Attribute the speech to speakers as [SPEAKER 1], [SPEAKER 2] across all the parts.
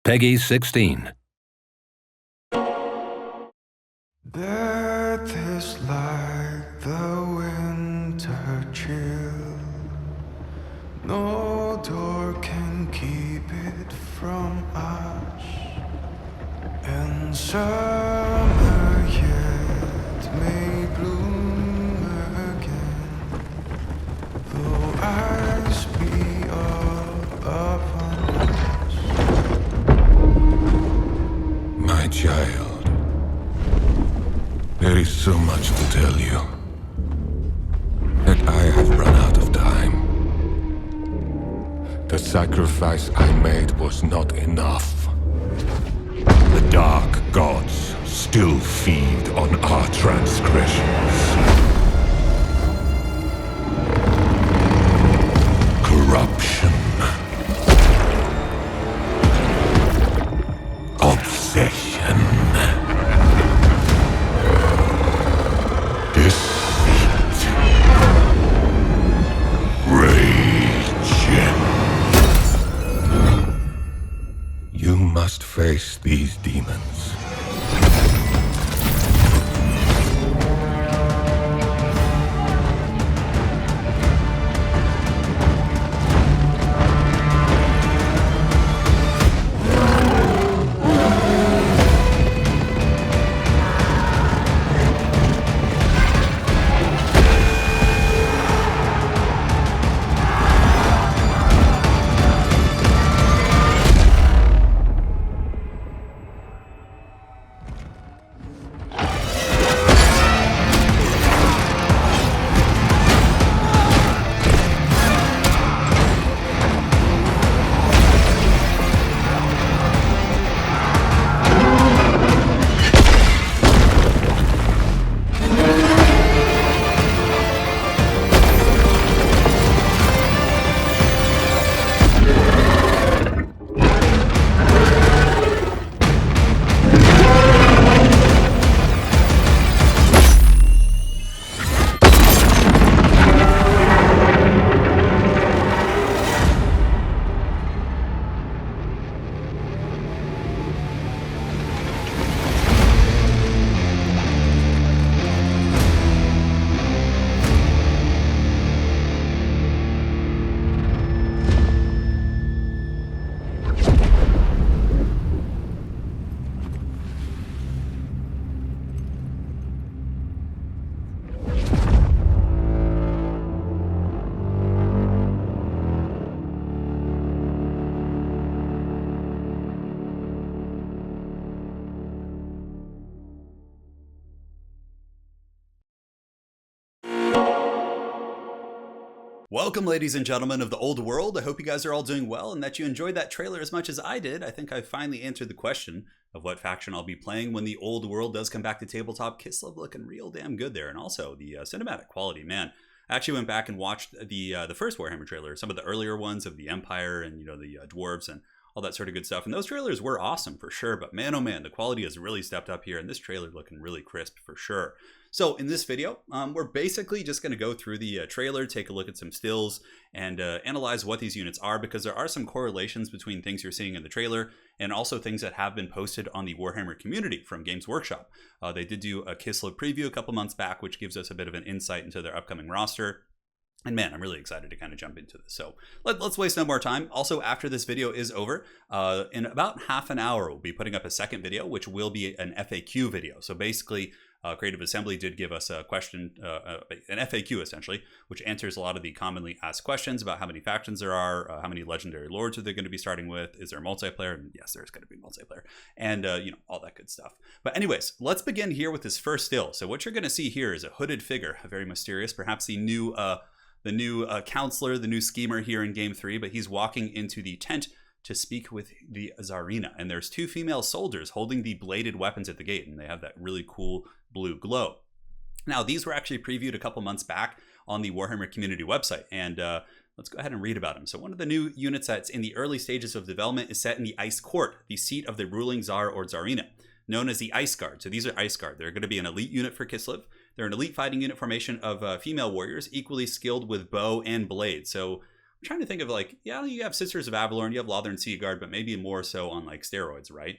[SPEAKER 1] Peggy 16.
[SPEAKER 2] Death is like the winter chill. No door can keep it from us. And summer yet may bloom again, though ice be all upon us.
[SPEAKER 3] My child, there is so much to tell you that I have run out of time. The sacrifice I made was not enough. The dark gods still feed on our transgressions. Corruption. Obsession. Deceit. Rage. You must face these demons.
[SPEAKER 4] Welcome, ladies and gentlemen of the old world. I hope you guys are all doing well and that you enjoyed that trailer as much as I did. I think I finally answered the question of what faction I'll be playing when the old world does come back to tabletop. Kislev looking real damn good there, and also the cinematic quality, man. I actually went back and watched the first Warhammer trailer, some of the earlier ones of the Empire and the dwarves and all that sort of good stuff. And those trailers were awesome for sure, but man, oh man, the quality has really stepped up here, and this trailer looking really crisp for sure. So in this video, we're basically just going to go through the trailer, take a look at some stills, and analyze what these units are, because there are some correlations between things you're seeing in the trailer and also things that have been posted on the Warhammer community from Games Workshop. They did do a Kislev preview a couple months back, which gives us a bit of an insight into their upcoming roster. And man, I'm really excited to kind of jump into this. So let's waste no more time. Also, after this video is over, in about half an hour, we'll be putting up a second video, which will be an FAQ video. So basically, Creative Assembly did give us a question, an FAQ essentially, which answers a lot of the commonly asked questions about how many factions there are, how many legendary lords are they going to be starting with, is there multiplayer? And yes, there's going to be multiplayer, and all that good stuff. But anyways, let's begin here with this first still. So what you're going to see here is a hooded figure, very mysterious, perhaps the new counselor, the new schemer here in Game 3, but he's walking into the tent to speak with the Tsarina. And there's two female soldiers holding the bladed weapons at the gate, and they have that really cool blue glow. Now, these were actually previewed a couple months back on the Warhammer community website, and let's go ahead and read about them. So one of the new units that's in the early stages of development is set in the Ice Court, the seat of the ruling Tsar or Tsarina, known as the Ice Guard. So these are Ice Guard. They're going to be an elite unit for Kislev. They're an elite fighting unit formation of female warriors, equally skilled with bow and blade. So I'm trying to think of like, yeah, you have Sisters of Avalorn, you have Lothern Sea Guard, but maybe more so on like steroids, right?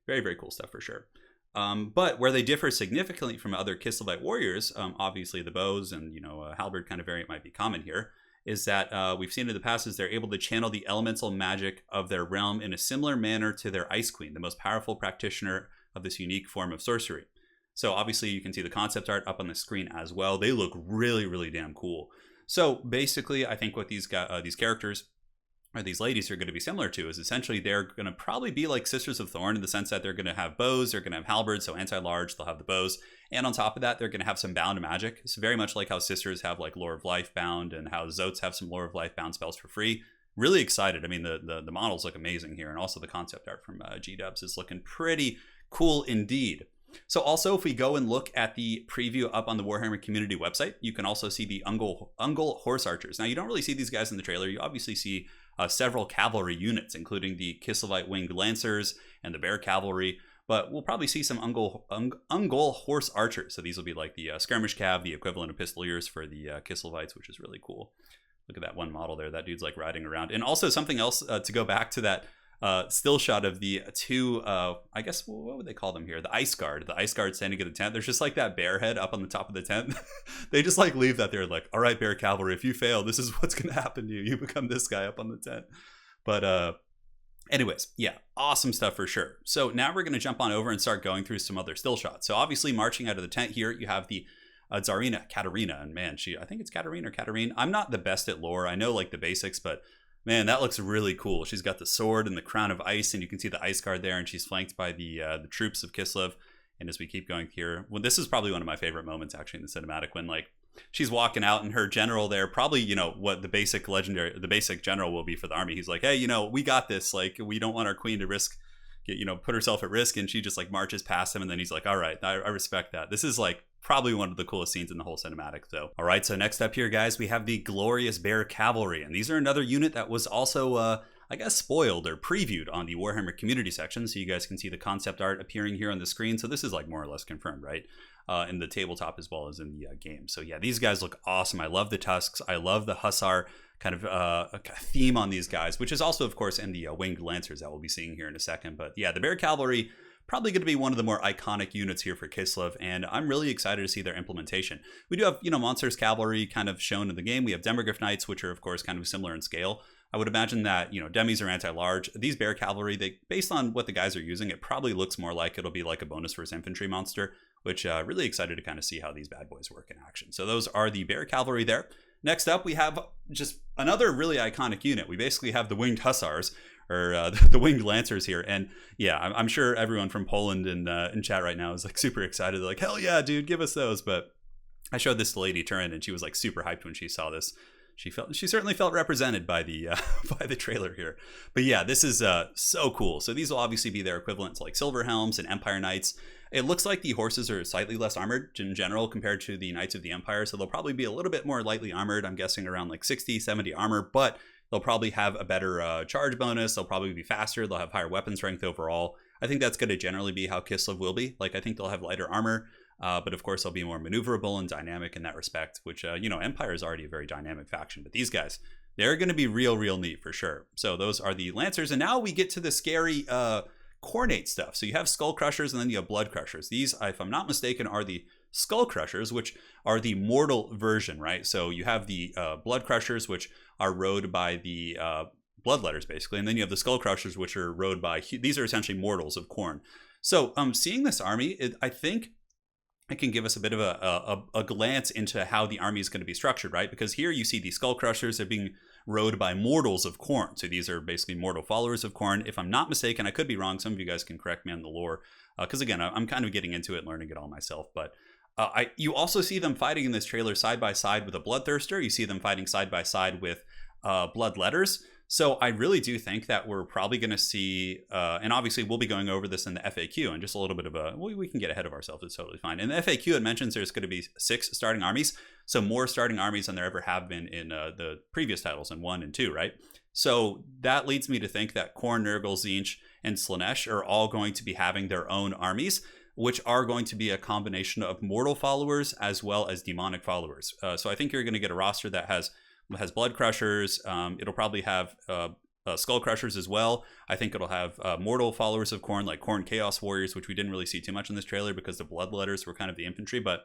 [SPEAKER 4] Very, very cool stuff for sure. But where they differ significantly from other Kislevite warriors, obviously the bows and, you know, halberd kind of variant might be common here, is that we've seen in the past is they're able to channel the elemental magic of their realm in a similar manner to their Ice Queen, the most powerful practitioner of this unique form of sorcery. So obviously you can see the concept art up on the screen as well. They look really, really damn cool. So basically, I think what these characters or these ladies are going to be similar to is essentially they're going to probably be like Sisters of Thorn in the sense that they're going to have bows, they're going to have halberds, so anti-large, they'll have the bows, and on top of that, they're going to have some bound magic. It's very much like how Sisters have like Lore of Life bound and how Zotes have some Lore of Life bound spells for free. Really excited. I mean, the models look amazing here, and also the concept art from G-Dubs is looking pretty cool indeed. So also, if we go and look at the preview up on the Warhammer community website, you can also see the Ungol Horse Archers. Now, you don't really see these guys in the trailer. You obviously see several cavalry units, including the Kislevite Winged Lancers and the Bear Cavalry, but we'll probably see some Ungol Horse Archers. So these will be like the Skirmish Cav, the equivalent of Pistoliers for the Kislevites, which is really cool. Look at that one model there. That dude's like riding around. And also something else to go back to that still shot of the two, I guess, what would they call them here? The Ice Guard standing at the tent. There's just like that bear head up on the top of the tent. They just like leave that there like, all right, Bear Cavalry, if you fail, this is what's going to happen to you. You become this guy up on the tent. But anyways, yeah, awesome stuff for sure. So now we're going to jump on over and start going through some other still shots. So obviously marching out of the tent here, you have the Tsarina Katerina. And man, I think it's Katerina or Katerine. I'm not the best at lore. I know like the basics, but man, that looks really cool. She's got the sword and the crown of ice, and you can see the Ice Guard there, and she's flanked by the troops of Kislev. And as we keep going here, well, this is probably one of my favorite moments actually in the cinematic, when like she's walking out and her general there, probably, you know, what the basic general will be for the army. He's like, hey, you know, we got this. Like, we don't want our queen to put herself at risk. And she just like marches past him. And then he's like, all right, I respect that. This is like probably one of the coolest scenes in the whole cinematic. So, all right. So next up here, guys, we have the Glorious Bear Cavalry. And these are another unit that was also, I guess, spoiled or previewed on the Warhammer community section. So you guys can see the concept art appearing here on the screen. So this is like more or less confirmed, right? In the tabletop as well as in the game. So yeah, these guys look awesome. I love the tusks. I love the hussar kind of theme on these guys, which is also, of course, in the Winged Lancers that we'll be seeing here in a second. But yeah, the Bear Cavalry, probably going to be one of the more iconic units here for Kislev, and I'm really excited to see their implementation. We do have, you know, Monsters Cavalry kind of shown in the game. We have Demogryph Knights, which are, of course, kind of similar in scale. I would imagine that, you know, demis are anti-large. These Bear Cavalry, based on what the guys are using, it probably looks more like it'll be like a bonus versus infantry monster, which really excited to kind of see how these bad boys work in action. So those are the Bear Cavalry there. Next up, we have just another really iconic unit. We basically have the Winged Hussars, or the Winged Lancers here. And yeah, I'm sure everyone from Poland in chat right now is like super excited. They're like, hell yeah, dude, give us those. But I showed this to Lady Turin, and she was like super hyped when she saw this. She certainly felt represented by the by the trailer here. But yeah, this is so cool. So these will obviously be their equivalents like Silver Helms and Empire Knights. It looks like the horses are slightly less armored in general compared to the Knights of the Empire. So they'll probably be a little bit more lightly armored. I'm guessing around like 60, 70 armor, but they'll probably have a better charge bonus. They'll probably be faster. They'll have higher weapon strength overall. I think that's going to generally be how Kislev will be. Like, I think they'll have lighter armor, but of course they'll be more maneuverable and dynamic in that respect, which, you know, Empire is already a very dynamic faction, but these guys, they're going to be real neat for sure. So those are the Lancers. And now we get to the scary Khornate stuff. So you have Skull Crushers and then you have Blood Crushers. These, if I'm not mistaken, are the Skull Crushers, which are the mortal version, right? So you have the Blood Crushers, which are rode by the Bloodletters, basically. And then you have the Skull Crushers, which are rode by, these are essentially mortals of Khorne. So seeing this army, I think it can give us a bit of a glance into how the army is going to be structured, right? Because here you see the Skull Crushers are being rode by mortals of Khorne. So these are basically mortal followers of Khorne. If I'm not mistaken, I could be wrong. Some of you guys can correct me on the lore. Because again, I'm kind of getting into it, learning it all myself. But you also see them fighting in this trailer side by side with a Bloodthirster. You see them fighting side by side with Bloodletters. So I really do think that we're probably going to see, and obviously we'll be going over this in the FAQ, and just a little bit of we can get ahead of ourselves, it's totally fine. In the FAQ, it mentions there's going to be 6 starting armies, so more starting armies than there ever have been in the previous titles in 1 and 2, right? So that leads me to think that Khorne, Nurgle, Tzeentch, and Slaanesh are all going to be having their own armies, which are going to be a combination of mortal followers as well as demonic followers. So I think you're going to get a roster that has It has blood crushers. It'll probably have skull crushers as well. I think it'll have mortal followers of khorne, like khorne chaos warriors, which we didn't really see too much in this trailer because the bloodletters were kind of the infantry, but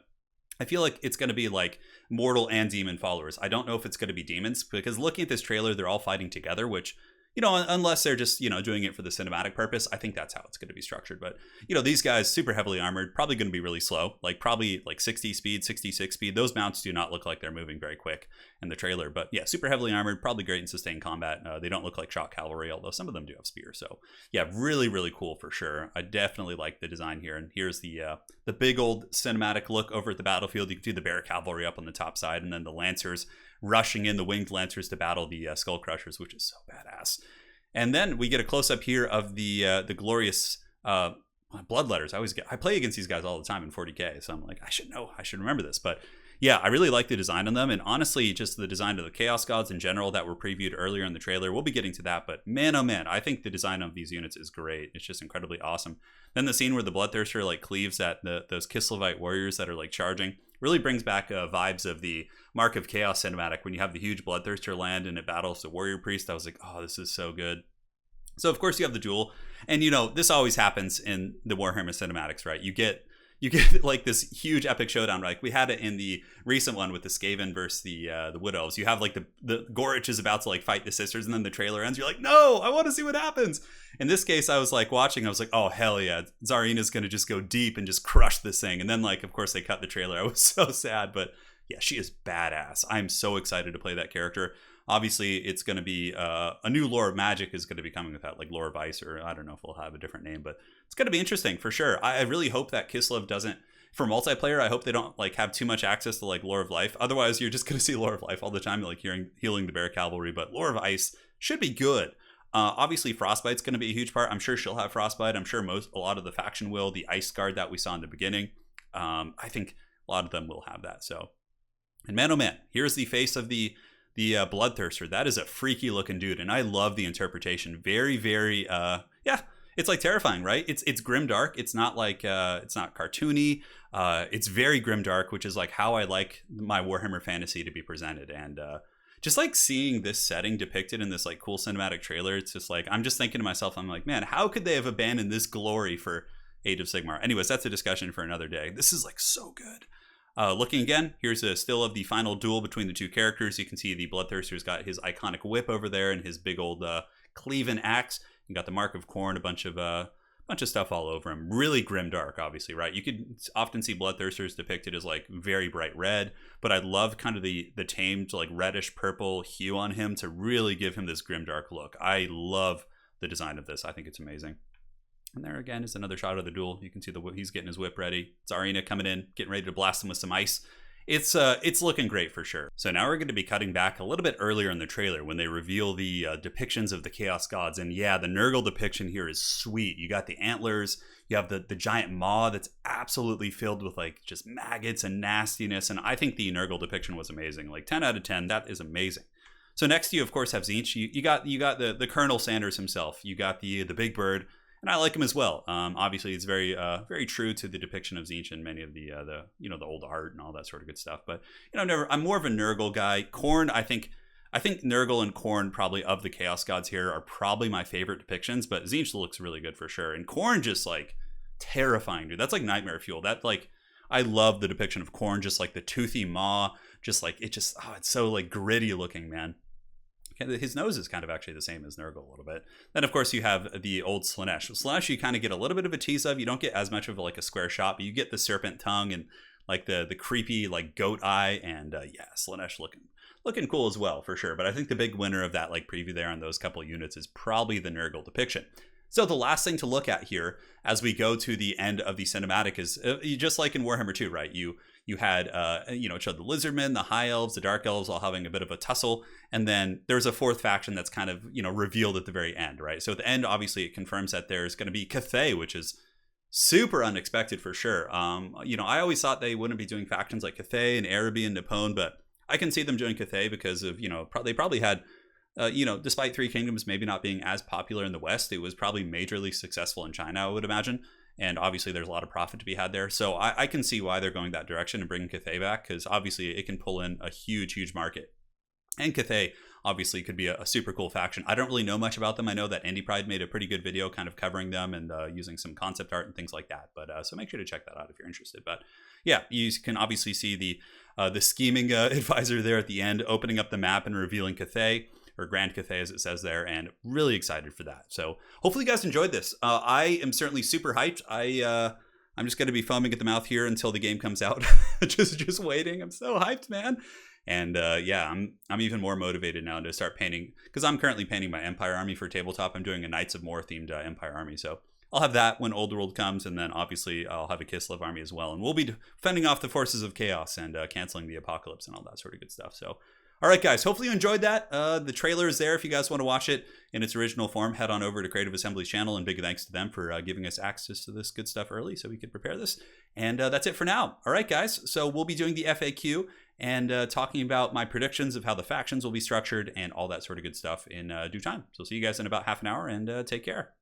[SPEAKER 4] I feel like it's going to be like mortal and demon followers. I don't know if it's going to be demons, because looking at this trailer, they're all fighting together, which, you know, unless they're just, you know, doing it for the cinematic purpose, I think that's how it's going to be structured. But, you know, these guys, super heavily armored, probably going to be really slow, like probably like 60 speed, 66 speed. Those mounts do not look like they're moving very quick in the trailer. But yeah, super heavily armored, probably great in sustained combat. They don't look like shock cavalry, although some of them do have spears. So yeah, really, really cool for sure. I definitely like the design here. And here's the big old cinematic look over at the battlefield. You can see the bear cavalry up on the top side, and then the lancers rushing in, the winged lancers to battle the skull crushers, which is so badass. And then we get a close up here of the glorious bloodletters. I play against these guys all the time in 40k, so I'm like, I should remember this. But yeah, I really like the design on them, and honestly, just the design of the chaos gods in general that were previewed earlier in the trailer. We'll be getting to that, but man, oh man, I think the design of these units is great. It's just incredibly awesome. Then the scene where the bloodthirster like cleaves at those Kislevite warriors that are like charging really brings back vibes of the Mark of Chaos cinematic when you have the huge bloodthirster land and it battles the warrior priest. I was like, oh, this is so good. So of course you have the duel, and you know this always happens in the Warhammer cinematics, right? You get like this huge epic showdown. Like we had it in the recent one with the Skaven versus the Wood Elves. You have like the Gorich is about to like fight the sisters, and then the trailer ends. You're like, no, I want to see what happens. In this case, I was like watching. I was like, oh hell yeah, Tsarina's gonna just go deep and just crush this thing. And then like, of course, they cut the trailer. I was so sad, but yeah, she is badass. I'm so excited to play that character. Obviously, it's going to be a new Lore of Magic is going to be coming with that, like Lore of Ice, or I don't know if we'll have a different name, but it's going to be interesting for sure. I really hope that Kislev doesn't, for multiplayer, I hope they don't like have too much access to like Lore of Life. Otherwise, you're just going to see Lore of Life all the time, like healing the Bear Cavalry. But Lore of Ice should be good. Obviously, Frostbite's going to be a huge part. I'm sure she'll have Frostbite. I'm sure a lot of the faction will. The Ice Guard that we saw in the beginning, I think a lot of them will have that. So, and man, oh man, here's the face of the bloodthirster. That is a freaky looking dude, and I love the interpretation. Very, very yeah, it's like terrifying, right? It's grimdark. It's not like it's not cartoony. It's very grimdark, which is like how I like my Warhammer fantasy to be presented. And just like seeing this setting depicted in this like cool cinematic trailer, it's just like I'm just thinking to myself, I'm like, man, how could they have abandoned this glory for Age of Sigmar? Anyways, that's a discussion for another day. This is like so good. Looking again, here's a still of the final duel between the two characters. You can see the Bloodthirster's got his iconic whip over there and his big old cleaving axe. You got the Mark of Khorne, a bunch of stuff all over him. Really grimdark, obviously, right? You could often see Bloodthirsters depicted as like very bright red, but I love kind of the tamed like reddish purple hue on him to really give him this grimdark look. I love the design of this. I think it's amazing. And there again is another shot of the duel. You can see he's getting his whip ready. Tsarina coming in, getting ready to blast him with some ice. It's looking great for sure. So now we're going to be cutting back a little bit earlier in the trailer when they reveal the depictions of the Chaos Gods. And yeah, the Nurgle depiction here is sweet. You got the antlers. You have the giant maw that's absolutely filled with like just maggots and nastiness. And I think the Nurgle depiction was amazing. Like 10 out of 10. That is amazing. So next to you, of course, have Tzeentch. You got the Colonel Sanders himself. You got the big bird. And I like him as well. Obviously, it's very true to the depiction of Tzeentch and many of the old art and all that sort of good stuff. But I'm more of a Nurgle guy. Khorne, I think Nurgle and Khorne probably of the Chaos Gods here are probably my favorite depictions. But Tzeentch looks really good for sure, and Khorne just like terrifying, dude. That's like nightmare fuel. That like I love the depiction of Khorne, just like the toothy maw, just like it's so like gritty looking, man. His nose is kind of actually the same as Nurgle a little bit. Then, of course, you have the old Slaanesh. Slaanesh, you kind of get a little bit of a tease of. You don't get as much of like a square shot, but you get the serpent tongue and like the creepy like goat eye. And yeah, Slaanesh looking cool as well, for sure. But I think the big winner of that like preview there on those couple units is probably the Nurgle depiction. So the last thing to look at here as we go to the end of the cinematic is just like in Warhammer 2, right? You had, it showed the Lizardmen, the High Elves, the Dark Elves all having a bit of a tussle. And then there's a fourth faction that's kind of, revealed at the very end, right? So at the end, obviously, it confirms that there's going to be Cathay, which is super unexpected for sure. I always thought they wouldn't be doing factions like Cathay and Araby and Nippon, but I can see them doing Cathay because of, they probably had, despite Three Kingdoms maybe not being as popular in the West, it was probably majorly successful in China, I would imagine. And obviously there's a lot of profit to be had there. So I can see why they're going that direction and bringing Cathay back, because obviously it can pull in a huge, huge market. And Cathay obviously could be a super cool faction. I don't really know much about them. I know that Indie Pride made a pretty good video kind of covering them and using some concept art and things like that. But so make sure to check that out if you're interested. But yeah, you can obviously see the scheming advisor there at the end, opening up the map and revealing Cathay, or Grand Cathay as it says there, and really excited for that. So hopefully you guys enjoyed this. I am certainly super hyped. I'm just going to be foaming at the mouth here until the game comes out. just waiting. I'm so hyped, man. And yeah, I'm even more motivated now to start painting, because I'm currently painting my Empire army for tabletop. I'm doing a Knights of More themed Empire army, so I'll have that when Old World comes, and then obviously I'll have a Kislev army as well, and we'll be fending off the forces of chaos and canceling the apocalypse and all that sort of good stuff. So all right, guys, hopefully you enjoyed that. The trailer is there if you guys want to watch it in its original form. Head on over to Creative Assembly's channel, and big thanks to them for giving us access to this good stuff early so we could prepare this. And that's it for now. All right, guys, so we'll be doing the FAQ and talking about my predictions of how the factions will be structured and all that sort of good stuff in due time. So see you guys in about half an hour, and take care.